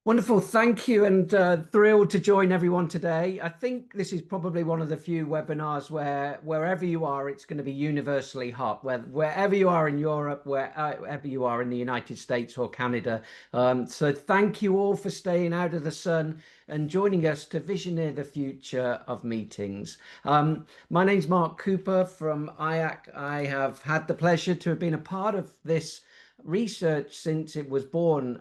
Wonderful, thank you, and thrilled to join everyone today. I think this is probably one of the few webinars where wherever you are, it's going to be universally hot. Wherever you are in Europe, wherever you are in the United States or Canada. So thank you all for staying out of the sun and joining us to visioneer the future of meetings. My name's Mark Cooper from IACC. I have had the pleasure to have been a part of this research since it was born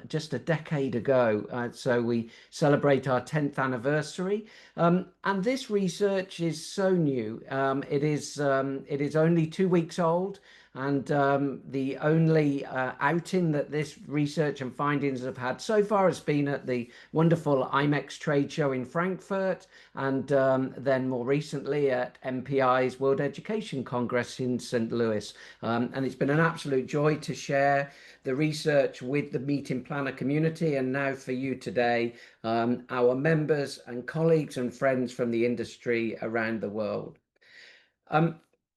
just a decade ago. So we celebrate our 10th anniversary. And this research is so new. It is only 2 weeks old. And the only outing that this research and findings have had so far has been at the wonderful IMEX trade show in Frankfurt, and then more recently at MPI's World Education Congress in St. Louis. And it's been an absolute joy to share the research with the meeting planner community, and now for you today, our members and colleagues and friends from the industry around the world.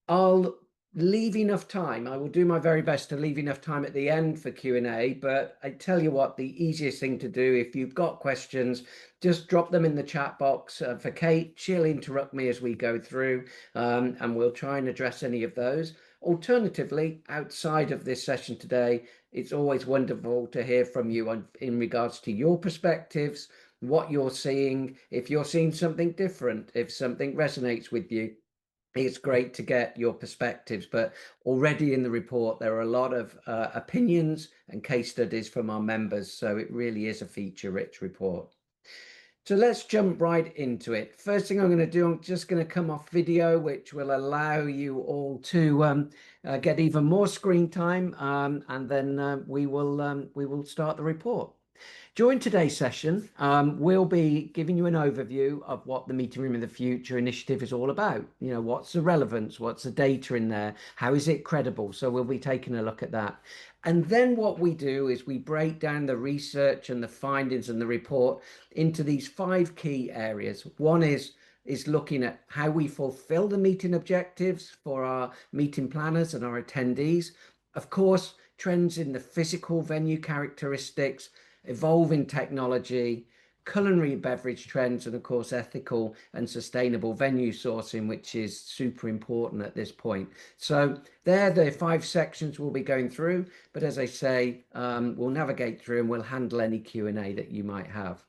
I'll leave enough time. I will do my very best to leave enough time at the end for Q&A, but I tell you what, the easiest thing to do, if you've got questions, just drop them in the chat box for Kate. She'll interrupt me as we go through, and we'll try and address any of those. Alternatively, outside of this session today, it's always wonderful to hear from you in regards to your perspectives, what you're seeing, if you're seeing something different, if something resonates with you. It's great to get your perspectives, but already in the report, there are a lot of opinions and case studies from our members. So it really is a feature-rich report. So let's jump right into it. First thing I'm going to do, I'm just going to come off video, which will allow you all to get even more screen time, and then we will start the report. During today's session, we'll be giving you an overview of what the Meeting Room of the Future initiative is all about. You know, what's the relevance? What's the data in there? How is it credible? So we'll be taking a look at that. And then what we do is we break down the research and the findings and the report into these 5 key areas. One is looking at how we fulfill the meeting objectives for our meeting planners and our attendees. Of course, trends in the physical venue characteristics, evolving technology, culinary beverage trends, and of course ethical and sustainable venue sourcing, which is super important at this point. So they're the 5 sections we'll be going through, but as I say, we'll navigate through and we'll handle any Q&A that you might have.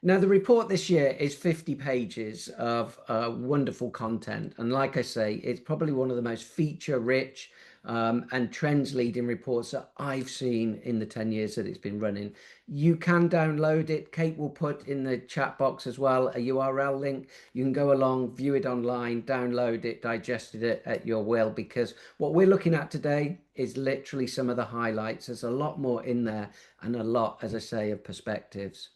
Now, the report this year is 50 pages of wonderful content. And like I say, it's probably one of the most feature-rich and trends-leading reports that I've seen in the 10 years that it's been running. You can download it. Kate will put in the chat box as well a URL link. You can go along, view it online, download it, digest it at your will, because what we're looking at today is literally some of the highlights. There's a lot more in there and a lot, as I say, of perspectives.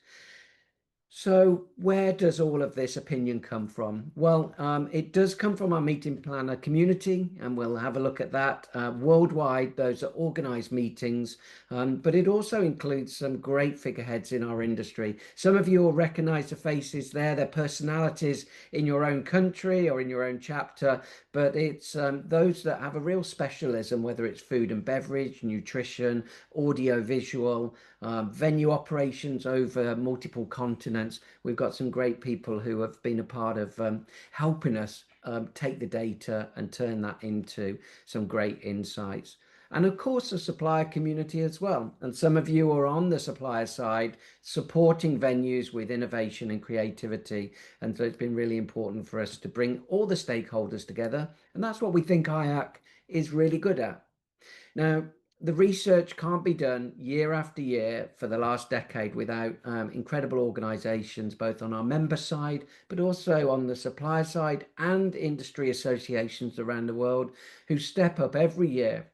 So where does all of this opinion come from? Well, it does come from our meeting planner community, and we'll have a look at that. Worldwide, those are organized meetings, but it also includes some great figureheads in our industry. Some of you will recognize the faces there, their personalities in your own country or in your own chapter, but it's those that have a real specialism, whether it's food and beverage, nutrition, audio, visual, venue operations over multiple continents. We've got some great people who have been a part of helping us take the data and turn that into some great insights. And of course, the supplier community as well. And some of you are on the supplier side, supporting venues with innovation and creativity. And so it's been really important for us to bring all the stakeholders together. And that's what we think IACC is really good at. Now, the research can't be done year after year for the last decade without incredible organizations, both on our member side, but also on the supplier side, and industry associations around the world who step up every year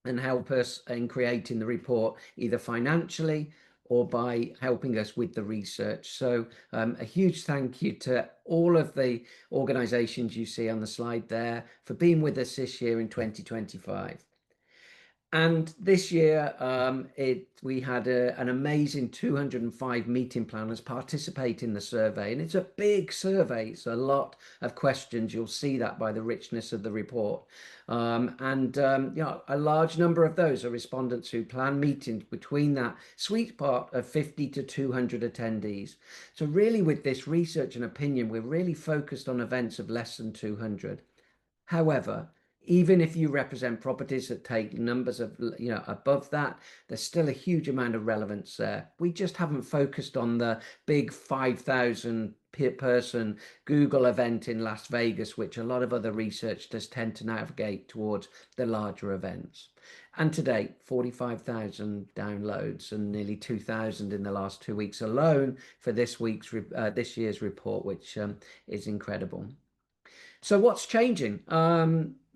and help us in creating the report, either financially or by helping us with the research. So a huge thank you to all of the organizations you see on the slide there for being with us this year in 2025. And this year, we had an amazing 205 meeting planners participate in the survey, and it's a big survey. It's a lot of questions. You'll see that by the richness of the report. A large number of those are respondents who plan meetings between that sweet spot of 50 to 200 attendees. So really, with this research and opinion, we're really focused on events of less than 200. However, even if you represent properties that take numbers of, above that, there's still a huge amount of relevance there. We just haven't focused on the big 5,000 person Google event in Las Vegas, which a lot of other researchers tend to navigate towards the larger events. And to date, 45,000 downloads and nearly 2,000 in the last 2 weeks alone for this year's report, which is incredible. So what's changing?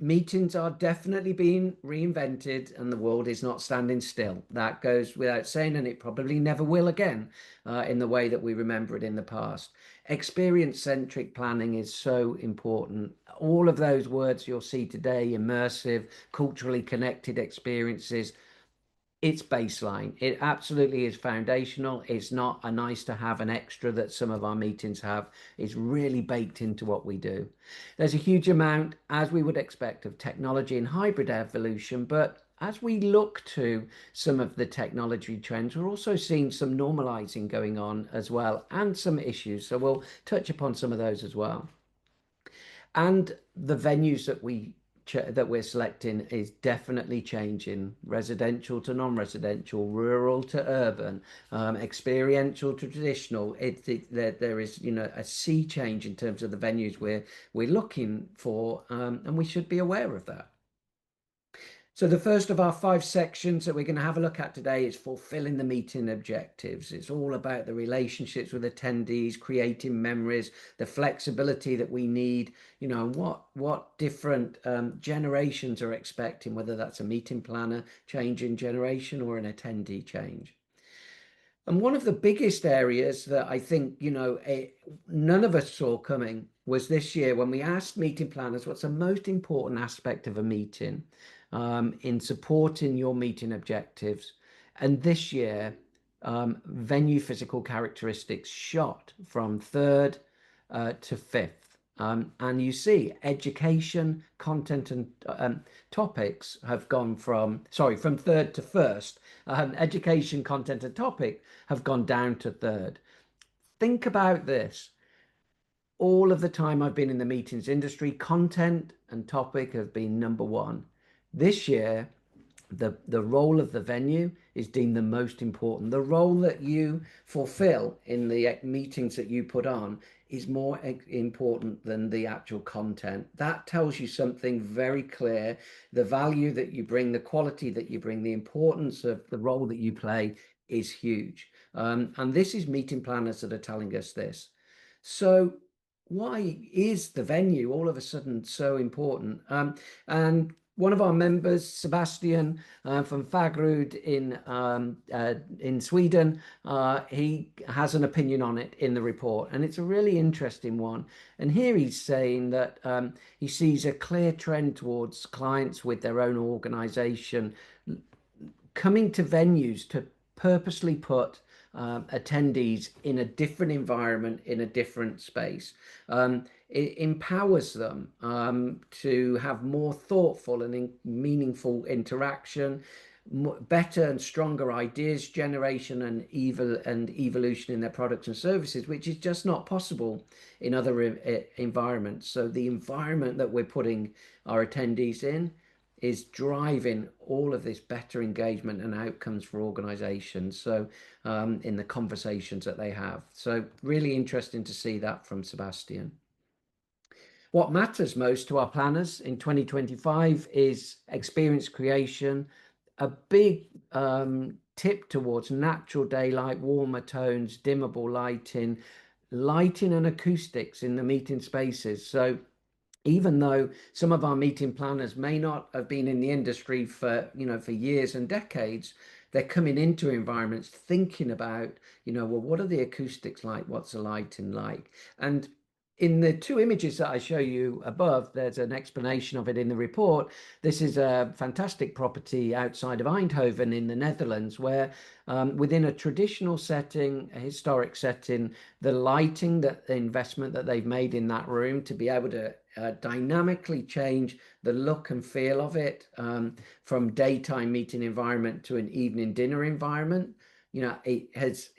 Meetings are definitely being reinvented, and the world is not standing still. That goes without saying, and it probably never will again, in the way that we remember it in the past. Experience-centric planning is so important. All of those words you'll see today, immersive, culturally connected experiences, it's baseline. It absolutely is foundational. It's not a nice to have an extra that some of our meetings have. It's really baked into what we do. There's a huge amount, as we would expect, of technology and hybrid evolution, but as we look to some of the technology trends, we're also seeing some normalizing going on as well, and some issues. So we'll touch upon some of those as well. And the venues that we're selecting is definitely changing: residential to non-residential, rural to urban, experiential to traditional. There is, a sea change in terms of the venues we're looking for, and we should be aware of that. So the first of our 5 sections that we're going to have a look at today is fulfilling the meeting objectives. It's all about the relationships with attendees, creating memories, the flexibility that we need, what different generations are expecting, whether that's a meeting planner change in generation or an attendee change. And one of the biggest areas that I think, none of us saw coming was this year when we asked meeting planners what's the most important aspect of a meeting, in supporting your meeting objectives. And this year, venue physical characteristics shot from third to fifth. And you see education, content, and topics have gone from third to first. Education, content, and topic have gone down to third. Think about this. All of the time I've been in the meetings industry, content and topic have been number one. This year, the role of the venue is deemed the most important. The role that you fulfill in the meetings that you put on is more important than the actual content. That tells you something very clear. The value that you bring, the quality that you bring, the importance of the role that you play is huge. And this is meeting planners that are telling us this. So why is the venue all of a sudden so important? And one of our members, Sebastian, from Fagrud in Sweden, he has an opinion on it in the report, and it's a really interesting one. And here he's saying that he sees a clear trend towards clients with their own organization coming to venues to purposely put attendees in a different environment, in a different space. It empowers them to have more thoughtful and meaningful interaction, better and stronger ideas generation, and evolution in their products and services, which is just not possible in other environments. So the environment that we're putting our attendees in is driving all of this better engagement and outcomes for organizations. So in the conversations that they have. So really interesting to see that from Sebastian. What matters most to our planners in 2025 is experience creation, a big tip towards natural daylight, warmer tones, dimmable lighting and acoustics in the meeting spaces. So even though some of our meeting planners may not have been in the industry for years and decades, they're coming into environments thinking about, well, what are the acoustics like? What's the lighting like? And in the two images that I show you above, there's an explanation of it in the report. This is a fantastic property outside of Eindhoven in the Netherlands, where within a traditional setting, a historic setting, the lighting, that the investment that they've made in that room to be able to dynamically change the look and feel of it, from daytime meeting environment to an evening dinner environment. It has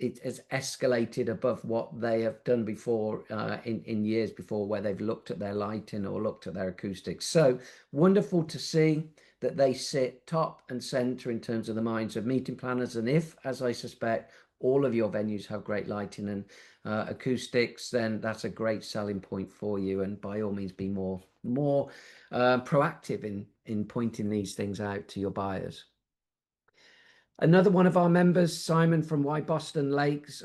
escalated above what they have done before, in years before, where they've looked at their lighting or looked at their acoustics. So wonderful to see that they sit top and center in terms of the minds of meeting planners. And if, as I suspect, all of your venues have great lighting and acoustics, then that's a great selling point for you. And by all means, be more proactive in pointing these things out to your buyers. Another one of our members, Simon from Why Boston Lakes,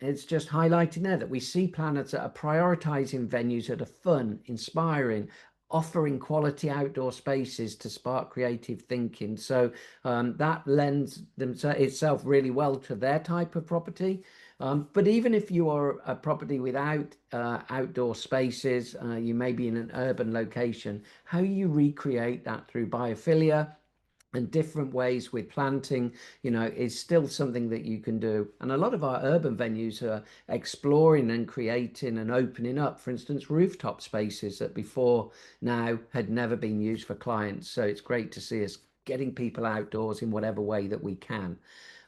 is just highlighting there that we see planners that are prioritizing venues that are fun, inspiring, offering quality outdoor spaces to spark creative thinking. So that lends itself really well to their type of property. But even if you are a property without outdoor spaces, you may be in an urban location, how you recreate that through biophilia and different ways with planting, is still something that you can do. And a lot of our urban venues are exploring and creating and opening up, for instance, rooftop spaces that before now had never been used for clients. So it's great to see us getting people outdoors in whatever way that we can.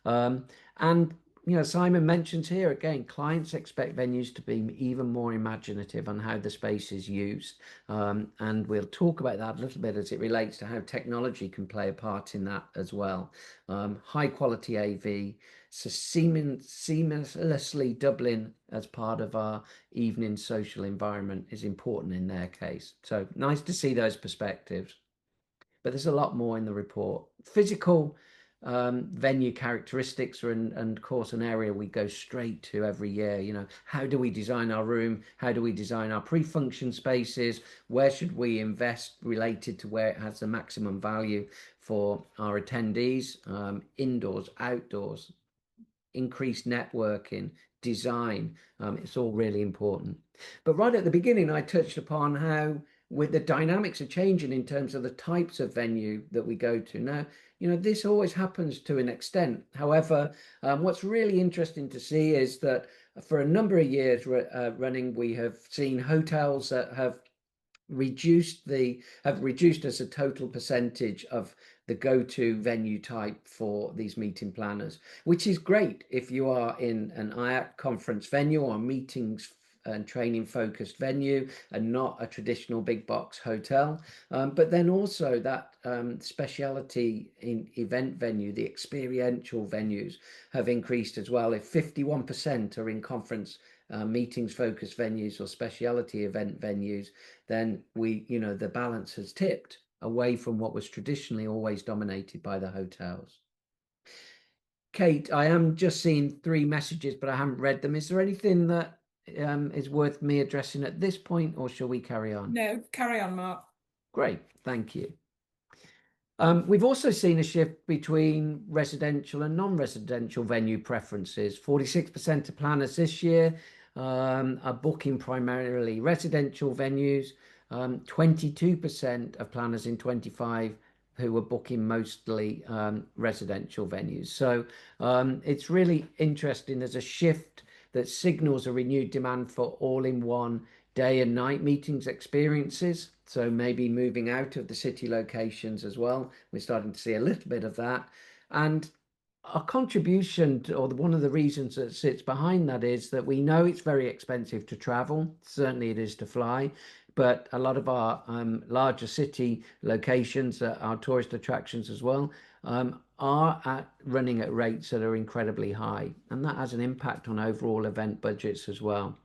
And Simon mentions here again, clients expect venues to be even more imaginative on how the space is used. And we'll talk about that a little bit as it relates to how technology can play a part in that as well. High quality AV, so seamlessly doubling as part of our evening social environment is important in their case. So nice to see those perspectives. But there's a lot more in the report. Physical venue characteristics are, and of course, an area we go straight to every year. How do we design our room? How do we design our pre-function spaces? Where should we invest related to where it has the maximum value for our attendees? Indoors, outdoors, increased networking, design. It's all really important. But right at the beginning, I touched upon how with the dynamics are changing in terms of the types of venue that we go to. Now, this always happens to an extent. However, what's really interesting to see is that for a number of years running, we have seen hotels that have reduced as a total percentage of the go-to venue type for these meeting planners, which is great if you are in an IACC conference venue or meetings and training focused venue and not a traditional big box hotel. But then also that speciality in event venue, the experiential venues have increased as well. If 51% are in conference meetings focused venues or speciality event venues, then the balance has tipped away from what was traditionally always dominated by the hotels. Kate, I am just seeing 3 messages, but I haven't read them. Is there anything that is worth me addressing at this point, or shall we carry on? No, carry on, Mark. Great, thank you. We've also seen a shift between residential and non-residential venue preferences. 46% of planners this year are booking primarily residential venues. 22% of planners in 25 who are booking mostly residential venues. So it's really interesting. There's a shift that signals a renewed demand for all-in-one day and night meetings experiences. So maybe moving out of the city locations as well. We're starting to see a little bit of that. And our contribution or one of the reasons that sits behind that is that we know it's very expensive to travel. Certainly it is to fly. But a lot of our larger city locations, our tourist attractions as well, are running at rates that are incredibly high. And that has an impact on overall event budgets as well.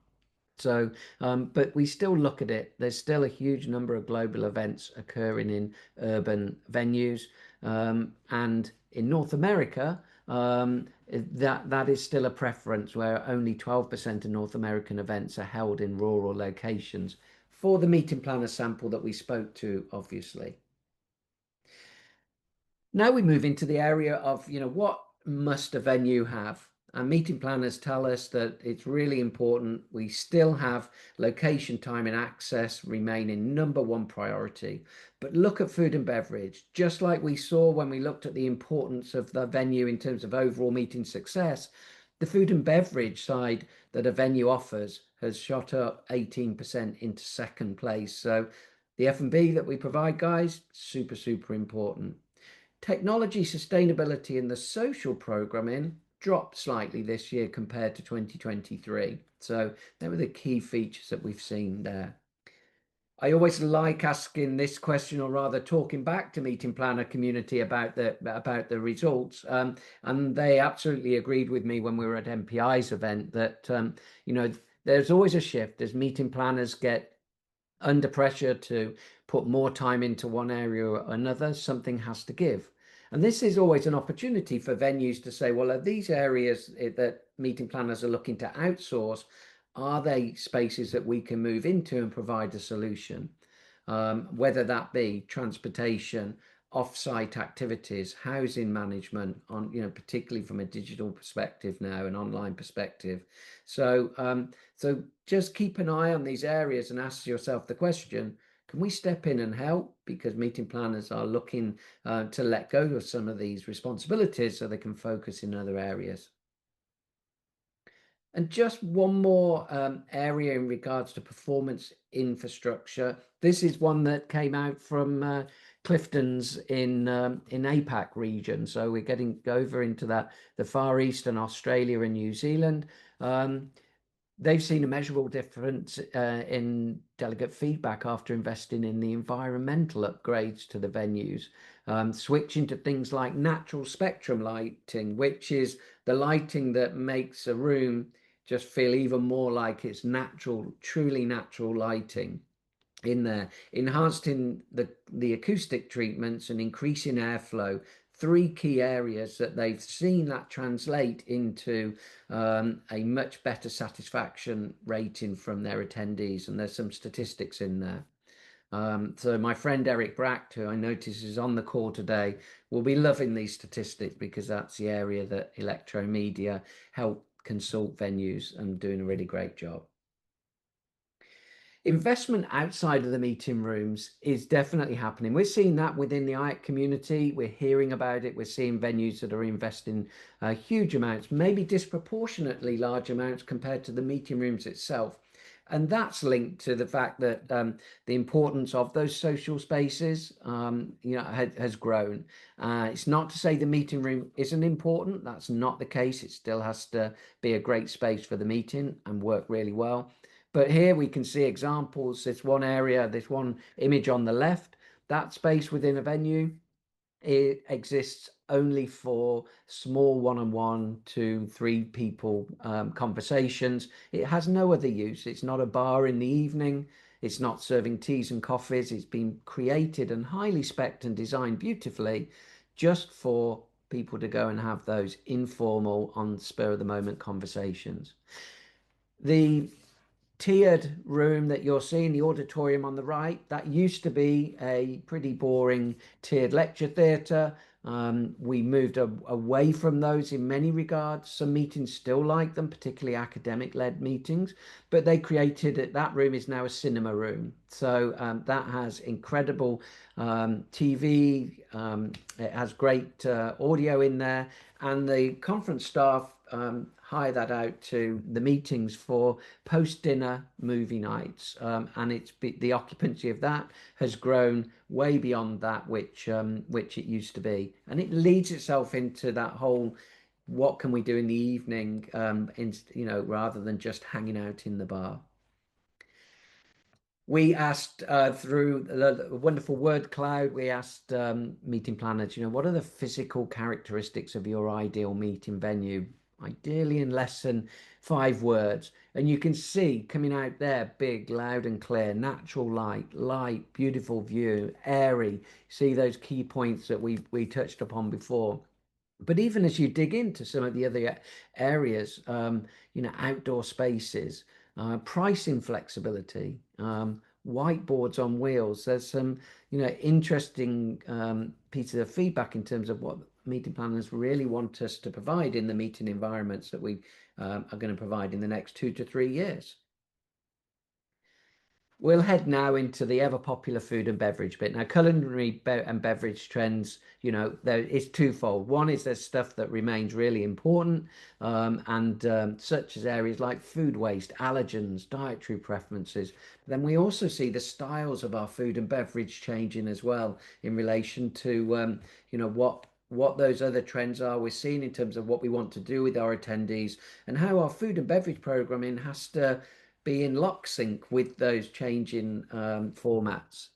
So, but we still look at it. There's still a huge number of global events occurring in urban venues. And in North America, that is still a preference where only 12% of North American events are held in rural locations for the meeting planner sample that we spoke to, obviously. Now we move into the area of, what must a venue have? And meeting planners tell us that it's really important. We still have location, time, and access remaining number 1 priority. But look at food and beverage, just like we saw when we looked at the importance of the venue in terms of overall meeting success. The food and beverage side that a venue offers has shot up 18% into second place. So the F&B that we provide, guys, super, super important. Technology, sustainability, and the social programming dropped slightly this year compared to 2023. So they were the key features that we've seen there. I always like asking this question, or rather talking back to meeting planner community about the results. And they absolutely agreed with me when we were at MPI's event that you know, there's always a shift as meeting planners get under pressure to put more time into one area or another. Something has to give. And this is always an opportunity for venues to say, well, are these areas that meeting planners are looking to outsource, are they spaces that we can move into and provide a solution? Whether that be transportation, off-site activities, housing management, on, you know, particularly from a digital perspective now, an online perspective. So just keep an eye on these areas and ask yourself the question, can we step in and help? Because meeting planners are looking to let go of some of these responsibilities so they can focus in other areas. And just one more area in regards to performance infrastructure. This is one that came out from Clifton's in APAC region. So we're getting over into the Far East and Australia and New Zealand. They've seen a measurable difference in delegate feedback after investing in the environmental upgrades to the venues, switching to things like natural spectrum lighting, which is the lighting that makes a room just feel even more like it's natural, truly natural lighting in there, enhancing the acoustic treatments and increasing airflow. 3 key areas that they've seen that translate into a much better satisfaction rating from their attendees, and there's some statistics in there. So my friend Eric Bracht, who I notice is on the call today, will be loving these statistics because that's the area that Electromedia help consult venues and doing a really great job. Investment outside of the meeting rooms is definitely happening. We're seeing that within the IACC community. We're hearing about it. We're seeing venues that are investing huge amounts, maybe disproportionately large amounts compared to the meeting rooms itself. And that's linked to the fact that the importance of those social spaces, you know, has grown. It's not to say the meeting room isn't important. That's not the case. It still has to be a great space for the meeting and work really well. But here we can see examples. This one area, this one image on the left, that space within a venue, it exists only for small one-on-one, 2, 3 people conversations. It has no other use. It's not a bar in the evening. It's not serving teas and coffees. It's been created and highly spec'd and designed beautifully just for people to go and have those informal, on spur of the moment conversations. The tiered room that you're seeing, the auditorium on the right, that used to be a pretty boring tiered lecture theatre. We moved away from those in many regards. Some meetings still like them, particularly academic-led meetings, but they created it. That room is now a cinema room. So that has incredible TV. It has great audio in there, and the conference staff hire that out to the meetings for post-dinner movie nights, and the occupancy of that has grown way beyond that which it used to be, and it leads itself into that whole what can we do in the evening, you know, rather than just hanging out in the bar. We asked through the wonderful word cloud, we asked meeting planners, you know, what are the physical characteristics of your ideal meeting venue? Ideally in less than 5 words. And you can see coming out there, big, loud and clear, natural light, beautiful view, airy. See those key points that we touched upon before. But even as you dig into some of the other areas, you know, outdoor spaces, pricing flexibility, whiteboards on wheels. There's some, you know, interesting pieces of feedback in terms of what meeting planners really want us to provide in the meeting environments that we are going to provide in the next 2 to 3 years. We'll head now into the ever popular food and beverage bit. Now, culinary and beverage trends, there is twofold. One is there's stuff that remains really important, and such as areas like food waste, allergens, dietary preferences. But then we also see the styles of our food and beverage changing as well in relation to, what those other trends are we're seeing in terms of what we want to do with our attendees and how our food and beverage programming has to be in lock sync with those changing formats.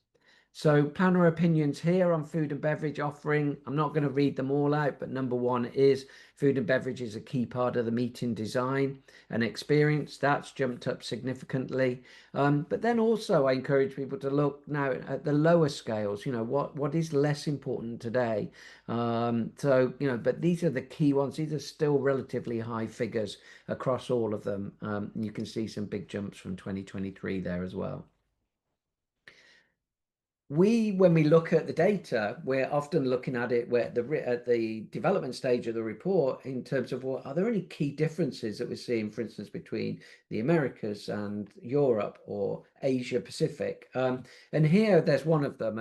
So planner opinions here on food and beverage offering. I'm not going to read them all out, but number one is food and beverage is a key part of the meeting design and experience. That's jumped up significantly. But then also I encourage people to look now at the lower scales, what is less important today. But these are the key ones. These are still relatively high figures across all of them. You can see some big jumps from 2023 there as well. When we look at the data, we're often looking at it at the development stage of the report in terms of are there any key differences that we're seeing, for instance, between the Americas and Europe or Asia Pacific. And here there's one of them.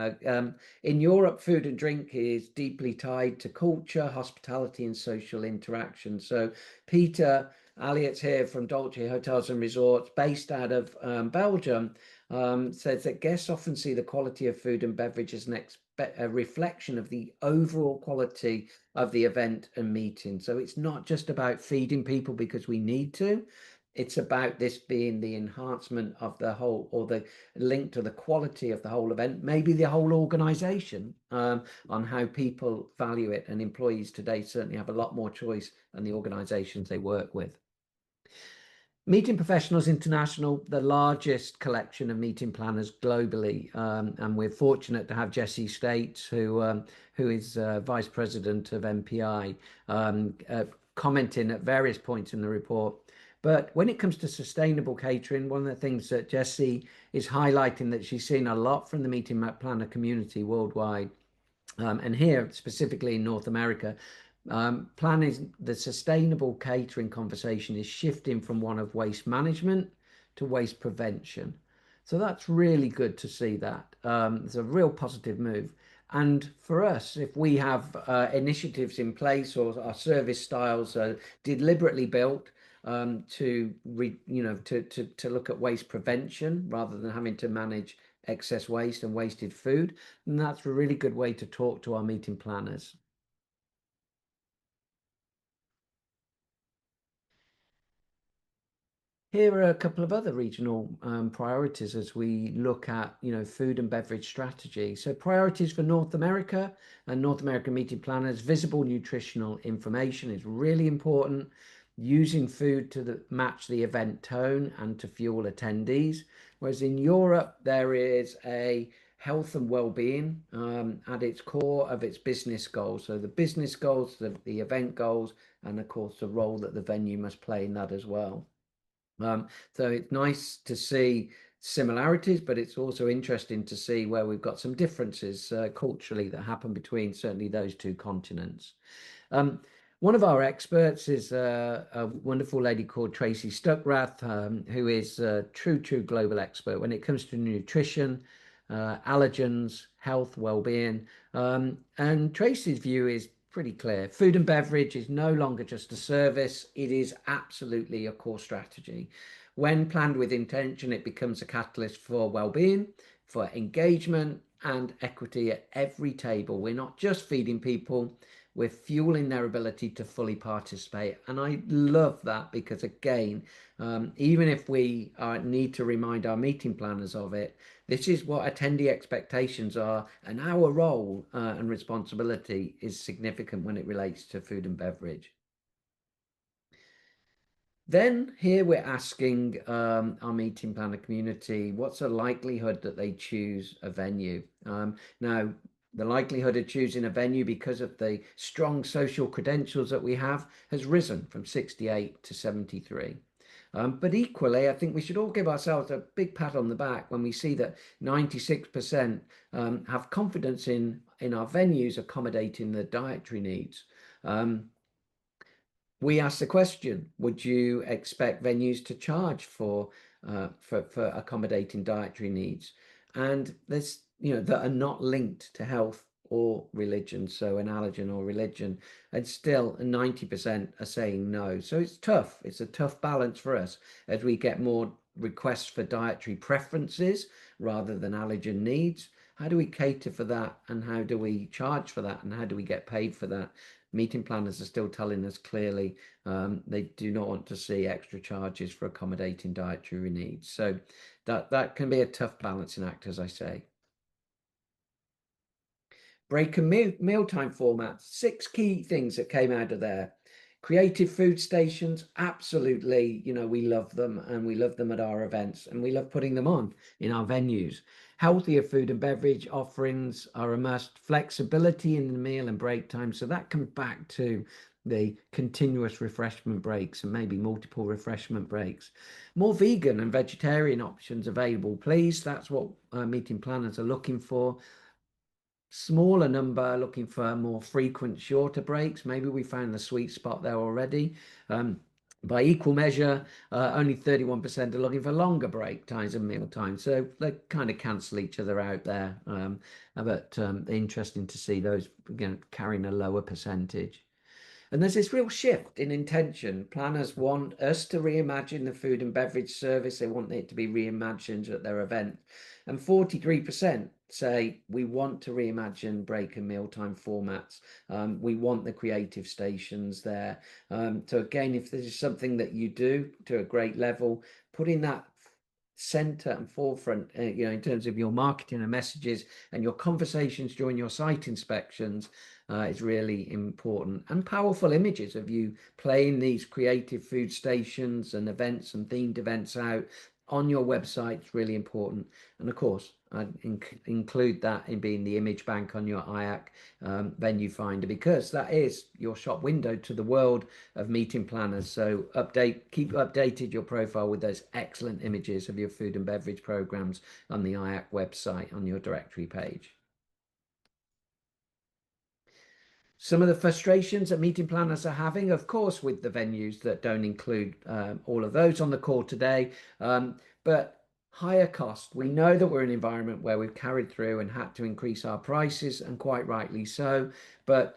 In Europe, food and drink is deeply tied to culture, hospitality, and social interaction. So Peter Elliott's here from Dolce Hotels and Resorts, based out of Belgium. Says that guests often see the quality of food and beverage as a reflection of the overall quality of the event and meeting. So it's not just about feeding people because we need to. It's about this being the enhancement of the whole, or the link to the quality of the whole event, maybe the whole organization, on how people value it. And employees today certainly have a lot more choice than the organizations they work with. Meeting Professionals International, the largest collection of meeting planners globally, and we're fortunate to have Jessie States, who is Vice President of MPI, commenting at various points in the report. But when it comes to sustainable catering, one of the things that Jessie is highlighting that she's seen a lot from the meeting planner community worldwide, and here specifically in North America, planning the sustainable catering conversation is shifting from one of waste management to waste prevention. So that's really good to see that. It's a real positive move. And for us, if we have initiatives in place or our service styles are deliberately built to look at waste prevention rather than having to manage excess waste and wasted food, then that's a really good way to talk to our meeting planners. Here are a couple of other regional priorities as we look at, food and beverage strategy. So priorities for North America and North American meeting planners: visible nutritional information is really important. Using food to match the event tone and to fuel attendees. Whereas in Europe, there is a health and well-being at its core of its business goals. So the business goals, the event goals, and of course the role that the venue must play in that as well. So it's nice to see similarities, but it's also interesting to see where we've got some differences culturally that happen between certainly those two continents. One of our experts is a wonderful lady called Tracy Stuckrath, who is a true global expert when it comes to nutrition, allergens, health, well-being. And Tracy's view is pretty clear. Food and beverage is no longer just a service. It is absolutely a core strategy. When planned with intention, it becomes a catalyst for well-being, for engagement and equity at every table. We're not just feeding people, we're fueling their ability to fully participate. And I love that because, again, even if we need to remind our meeting planners of it, this is what attendee expectations are, and our role and responsibility is significant when it relates to food and beverage. Then here we're asking our meeting planner community, what's the likelihood that they choose a venue? Now, the likelihood of choosing a venue because of the strong social credentials that we have has risen from 68 to 73. But equally, I think we should all give ourselves a big pat on the back when we see that 96% have confidence in our venues accommodating the dietary needs. We asked the question, would you expect venues to charge for accommodating dietary needs? And there's, that are not linked to health or religion, so an allergen or religion, and still 90% are saying no. So it's tough. It's a tough balance for us as we get more requests for dietary preferences rather than allergen needs. How do we cater for that, and how do we charge for that, and how do we get paid for that? Meeting planners are still telling us clearly they do not want to see extra charges for accommodating dietary needs. So that can be a tough balancing act, as I say. Break and mealtime formats, 6 key things that came out of there. Creative food stations, absolutely, we love them, and we love them at our events, and we love putting them on in our venues. Healthier food and beverage offerings are a must. Flexibility in the meal and break time. So that comes back to the continuous refreshment breaks and maybe multiple refreshment breaks. More vegan and vegetarian options available, please. That's what meeting planners are looking for. Smaller number looking for more frequent, shorter breaks. Maybe we found the sweet spot there already. By equal measure, only 31% are looking for longer break times and meal times. So they kind of cancel each other out there. But interesting to see those carrying a lower percentage. And there's this real shift in intention. Planners want us to reimagine the food and beverage service. They want it to be reimagined at their event. And 43% say we want to reimagine break and mealtime formats. We want the creative stations there. So again, if this is something that you do to a great level, putting that center and forefront, in terms of your marketing and messages and your conversations during your site inspections, is really important. And powerful images of you playing these creative food stations and events and themed events out on your website is really important. And of course, I'd include that in being the image bank on your IACC venue finder, because that is your shop window to the world of meeting planners. So keep updated your profile with those excellent images of your food and beverage programs on the IACC website on your directory page. Some of the frustrations that meeting planners are having, of course, with the venues that don't include all of those on the call today, but higher cost. We know that we're in an environment where we've carried through and had to increase our prices, and quite rightly so, but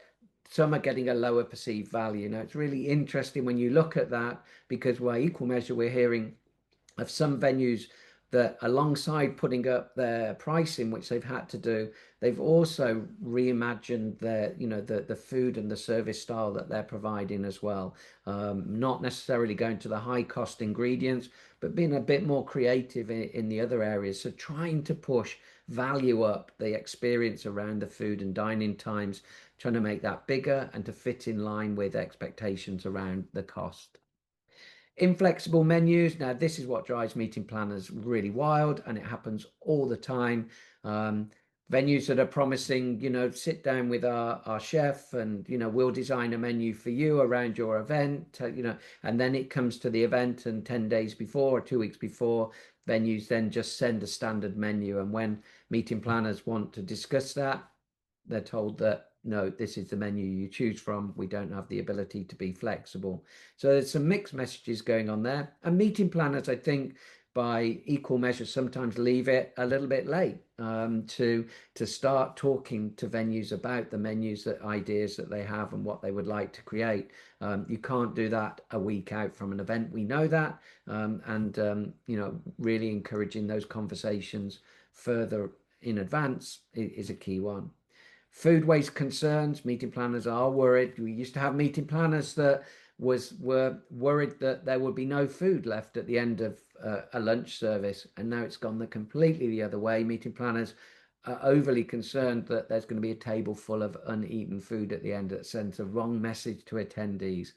some are getting a lower perceived value. Now, it's really interesting when you look at that, because by equal measure, we're hearing of some venues that alongside putting up their pricing, which they've had to do, they've also reimagined their, the food and the service style that they're providing as well. Not necessarily going to the high cost ingredients, but being a bit more creative in the other areas. So trying to push value up the experience around the food and dining times, trying to make that bigger and to fit in line with expectations around the cost. Inflexible menus. Now, this is what drives meeting planners really wild, and it happens all the time. Venues that are promising, sit down with our chef and, we'll design a menu for you around your event, and then it comes to the event, and 10 days before or 2 weeks before, venues then just send a standard menu. And when meeting planners want to discuss that, they're told that no, this is the menu you choose from. We don't have the ability to be flexible. So there's some mixed messages going on there. And meeting planners, I think, by equal measure, sometimes leave it a little bit late to start talking to venues about the menus, that ideas that they have and what they would like to create. You can't do that a week out from an event. We know that, and really encouraging those conversations further in advance is a key one. Food waste concerns, meeting planners are worried. We used to have meeting planners that were worried that there would be no food left at the end of a lunch service, and now it's gone completely the other way. Meeting planners are overly concerned that there's going to be a table full of uneaten food at the end. That sends a wrong message to attendees.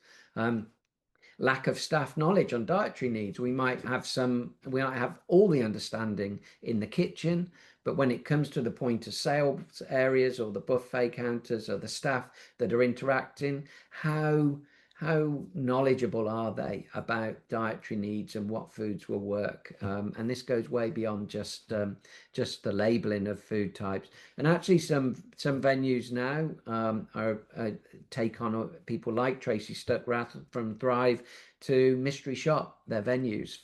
Lack of staff knowledge on dietary needs. We might have all the understanding in the kitchen, but when it comes to the point of sale areas or the buffet counters or the staff that are interacting, how how knowledgeable are they about dietary needs and what foods will work? And this goes way beyond just the labeling of food types. And actually, some venues now take on people like Tracy Stuckrath from Thrive to mystery shop their venues.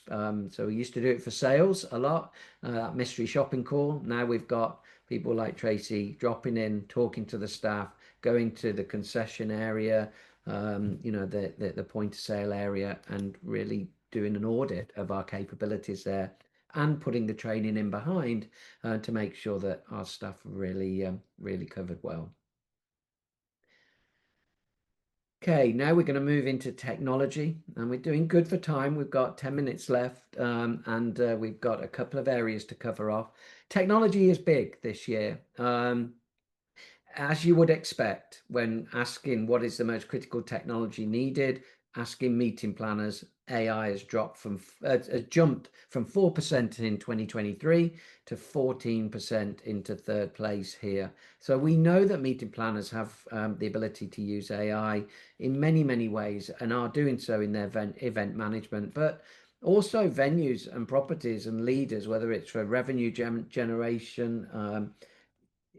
So we used to do it for sales a lot, that mystery shopping call. Now we've got people like Tracy dropping in, talking to the staff, going to the concession area, the point of sale area, and really doing an audit of our capabilities there and putting the training in behind to make sure that our staff are really covered well. Okay, now we're going to move into technology, and we're doing good for time. We've got 10 minutes left, and we've got a couple of areas to cover off. Technology is big this year. As you would expect when asking what is the most critical technology needed, asking meeting planners, AI has jumped from 4% in 2023 to 14% into third place here. So we know that meeting planners have the ability to use AI in many ways and are doing so in their event management, but also venues and properties and leaders, whether it's for revenue generation,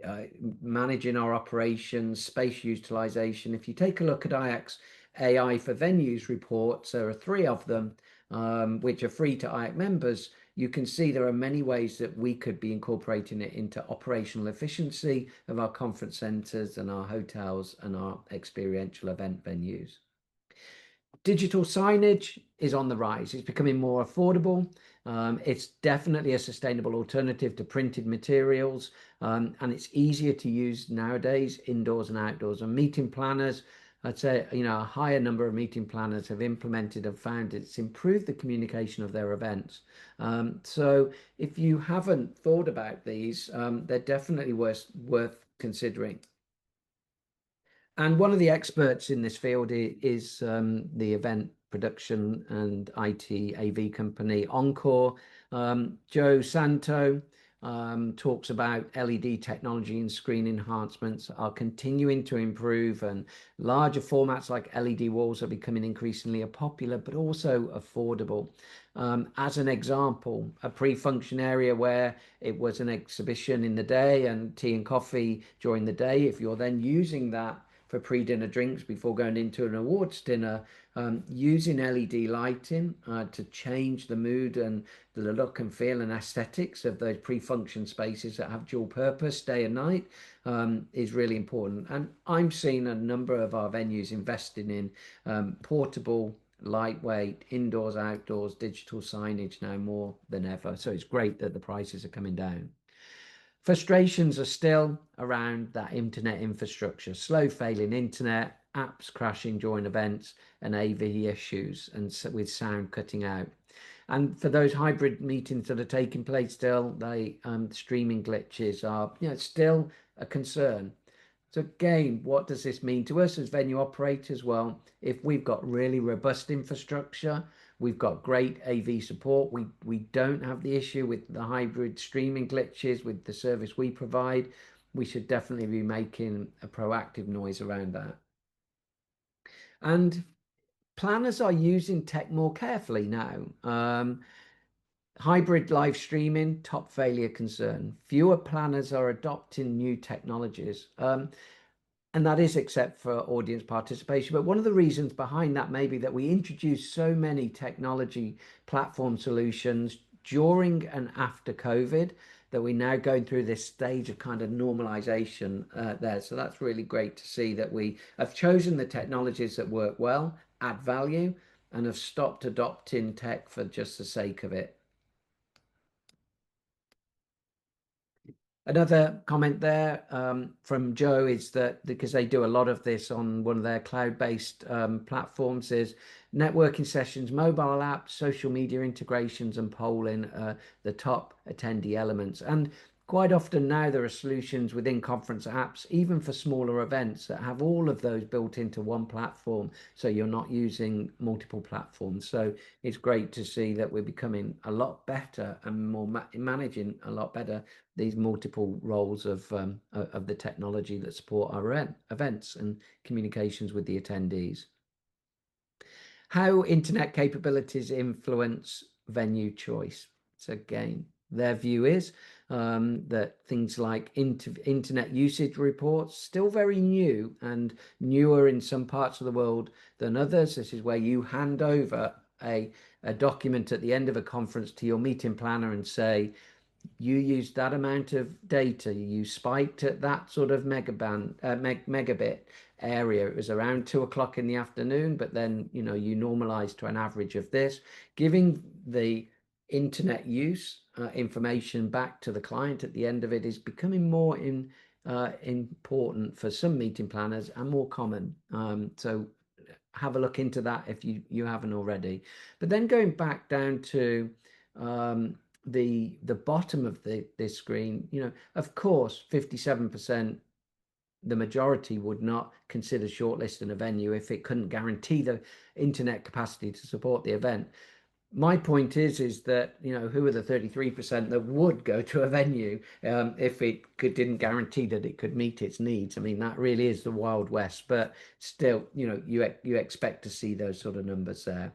uh, managing our operations, space utilization. If you take a look at IAC's AI for Venues reports, there are 3 of them, which are free to IAC members. You can see there are many ways that we could be incorporating it into operational efficiency of our conference centers and our hotels and our experiential event venues. Digital signage is on the rise. It's becoming more affordable. It's definitely a sustainable alternative to printed materials, and it's easier to use nowadays, indoors and outdoors. And meeting planners, I'd say, a higher number of meeting planners have implemented and found it's improved the communication of their events. So if you haven't thought about these, they're definitely worth considering. And one of the experts in this field is the event production and IT AV company Encore. Joe Santo talks about LED technology and screen enhancements are continuing to improve, and larger formats like LED walls are becoming increasingly popular, but also affordable. As an example, a pre-function area where it was an exhibition in the day and tea and coffee during the day, if you're then using that for pre-dinner drinks before going into an awards dinner, using LED lighting to change the mood and the look and feel and aesthetics of those pre-function spaces that have dual purpose day and night is really important. And I'm seeing a number of our venues investing in portable, lightweight, indoors, outdoors, digital signage now more than ever. So it's great that the prices are coming down. Frustrations are still around that internet infrastructure, slow failing internet, apps crashing during events, and AV issues, and with sound cutting out. And for those hybrid meetings that are taking place still, the streaming glitches are still a concern. So again, what does this mean to us as venue operators? Well, if we've got really robust infrastructure, we've got great AV support, we don't have the issue with the hybrid streaming glitches with the service we provide, we should definitely be making a proactive noise around that. And planners are using tech more carefully now. Hybrid live streaming, top failure concern. Fewer planners are adopting new technologies. And that is except for audience participation. But one of the reasons behind that may be that we introduced so many technology platform solutions during and after COVID that we're now going through this stage of kind of normalization there. So that's really great to see that we have chosen the technologies that work well, add value, and have stopped adopting tech for just the sake of it. Another comment there from Joe is that because they do a lot of this on one of their cloud-based platforms, is networking sessions, mobile apps, social media integrations, and polling the top attendee elements. And quite often now there are solutions within conference apps, even for smaller events, that have all of those built into one platform, so you're not using multiple platforms. So it's great to see that we're becoming a lot better and more managing a lot better these multiple roles of the technology that support our events and communications with the attendees. How internet capabilities influence venue choice. So again, their view is that things like internet usage reports, still very new and newer in some parts of the world than others. This is where you hand over a document at the end of a conference to your meeting planner and say, you used that amount of data, you spiked at that sort of megabit area. It was around 2 o'clock in the afternoon, but then you normalize to an average of this, giving the internet use information back to the client at the end of it is becoming more important for some meeting planners and more common. So have a look into that if you haven't already. But then going back down to the bottom of this screen, of course, 57%, the majority would not consider shortlisting a venue if it couldn't guarantee the internet capacity to support the event. My point is that, who are the 33% that would go to a venue if it didn't guarantee that it could meet its needs? I mean, that really is the Wild West, but still, you expect to see those sort of numbers there.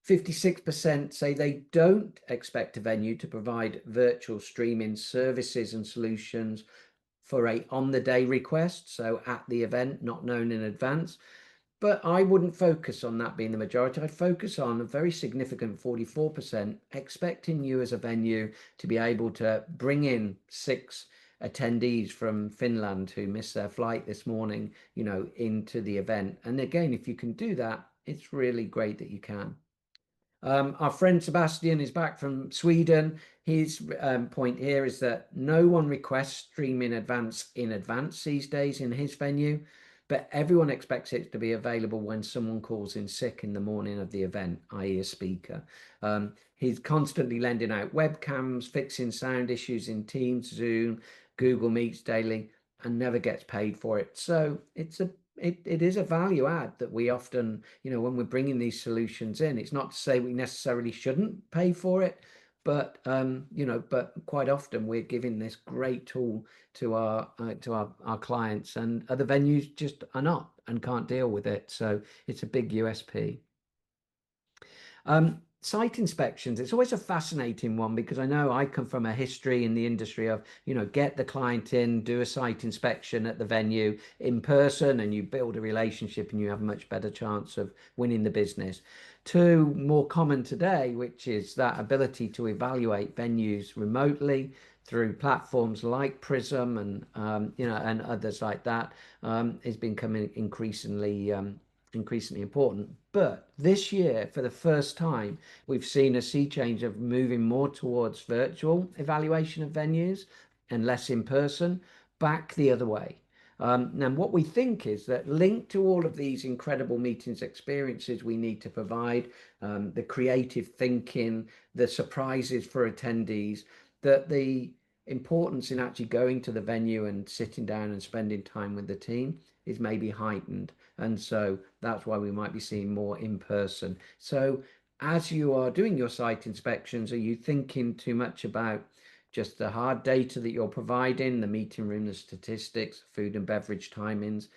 56% say they don't expect a venue to provide virtual streaming services and solutions for a on-the-day request, so at the event, not known in advance. But I wouldn't focus on that being the majority. I'd focus on a very significant 44% expecting you as a venue to be able to bring in 6 attendees from Finland who missed their flight this morning, into the event. And again, if you can do that, it's really great that you can. Our friend Sebastian is back from Sweden. His point here is that no one requests stream in advance these days in his venue, but everyone expects it to be available when someone calls in sick in the morning of the event, i.e. a speaker. He's constantly lending out webcams, fixing sound issues in Teams, Zoom, Google Meets daily, and never gets paid for it. So it is a value add that we often, when we're bringing these solutions in, it's not to say we necessarily shouldn't pay for it, but but quite often we're giving this great tool to our clients, and other venues just are not and can't deal with it. So it's a big USP. Site inspections, it's always a fascinating one because I know I come from a history in the industry of, get the client in, do a site inspection at the venue in person, and you build a relationship and you have a much better chance of winning the business. To more common today, which is that ability to evaluate venues remotely through platforms like Prism and and others like that, is becoming increasingly important. But this year, for the first time, we've seen a sea change of moving more towards virtual evaluation of venues and less in person, back the other way. And what we think is that linked to all of these incredible meetings experiences we need to provide, the creative thinking, the surprises for attendees, that the importance in actually going to the venue and sitting down and spending time with the team is maybe heightened. And so that's why we might be seeing more in person. So as you are doing your site inspections, are you thinking too much about just the hard data that you're providing, the meeting room, the statistics, food and beverage timings,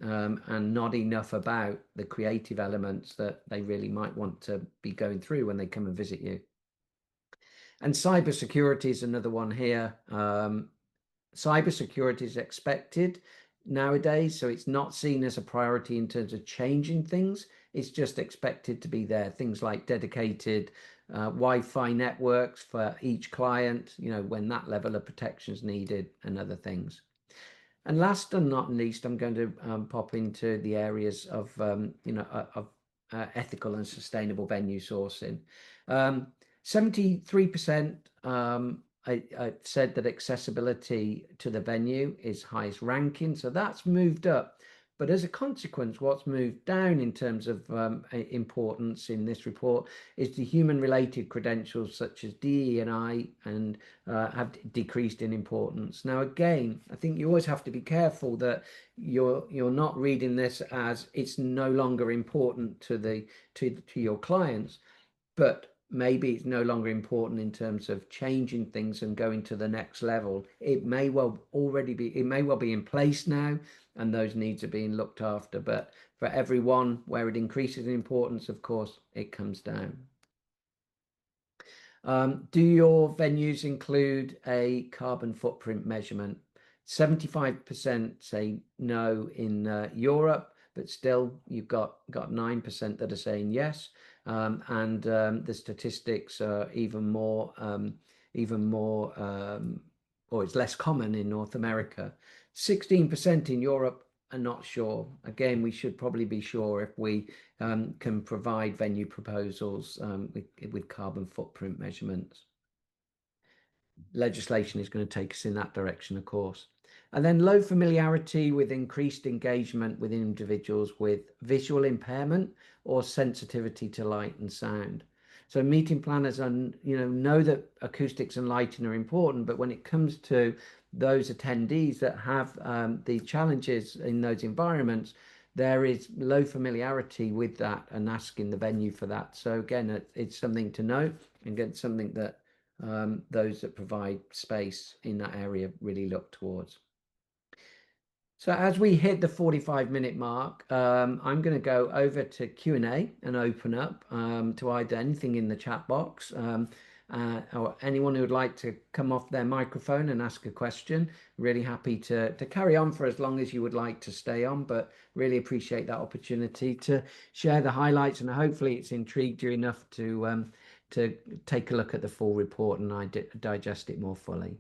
and not enough about the creative elements that they really might want to be going through when they come and visit you? And cybersecurity is another one here. Cybersecurity is expected nowadays, so it's not seen as a priority in terms of changing things. It's just expected to be there. Things like dedicated Wi-Fi networks for each client, when that level of protection is needed, and other things. And last and not least, I'm going to pop into the areas of ethical and sustainable venue sourcing. 73% I said that accessibility to the venue is highest ranking, so that's moved up. But as a consequence, what's moved down in terms of importance in this report is the human-related credentials such as DE&I and have decreased in importance. Now, again, I think you always have to be careful that you're not reading this as it's no longer important to your clients, but maybe it's no longer important in terms of changing things and going to the next level. It may well be in place now, and those needs are being looked after, but for everyone. Where it increases in importance, of course, it comes down. Do your venues include a carbon footprint measurement? 75% say no in Europe, but still you've got 9% that are saying yes. The statistics are even more, or it's less common in North America. 16% in Europe are not sure. Again, we should probably be sure if we can provide venue proposals with carbon footprint measurements. Legislation is going to take us in that direction, of course. And then low familiarity with increased engagement with individuals with visual impairment or sensitivity to light and sound. So meeting planners know that acoustics and lighting are important, but when it comes to those attendees that have the challenges in those environments, there is low familiarity with that and asking the venue for that. So again, it's something to note, and again, something that those that provide space in that area really look towards. So as we hit the 45-minute mark, I'm going to go over to Q&A and open up to either anything in the chat box or anyone who would like to come off their microphone and ask a question. Really happy to carry on for as long as you would like to stay on, but really appreciate that opportunity to share the highlights, and hopefully it's intrigued you enough to take a look at the full report and digest it more fully.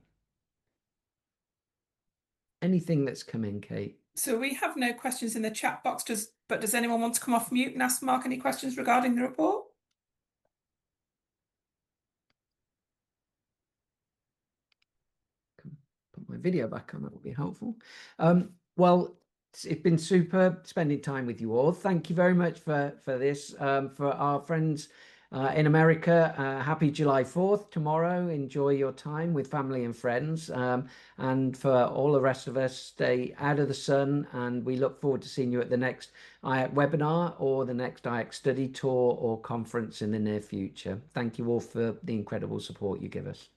Anything that's come in, Kate? So we have no questions in the chat box, but does anyone want to come off mute and ask Mark any questions regarding the report? Put my video back on, that would be helpful. Well, it's been super spending time with you all. Thank you very much for this. For our friends in America, happy July 4th tomorrow. Enjoy your time with family and friends. And for all the rest of us, stay out of the sun, and we look forward to seeing you at the next IACC webinar or the next IACC study tour or conference in the near future. Thank you all for the incredible support you give us.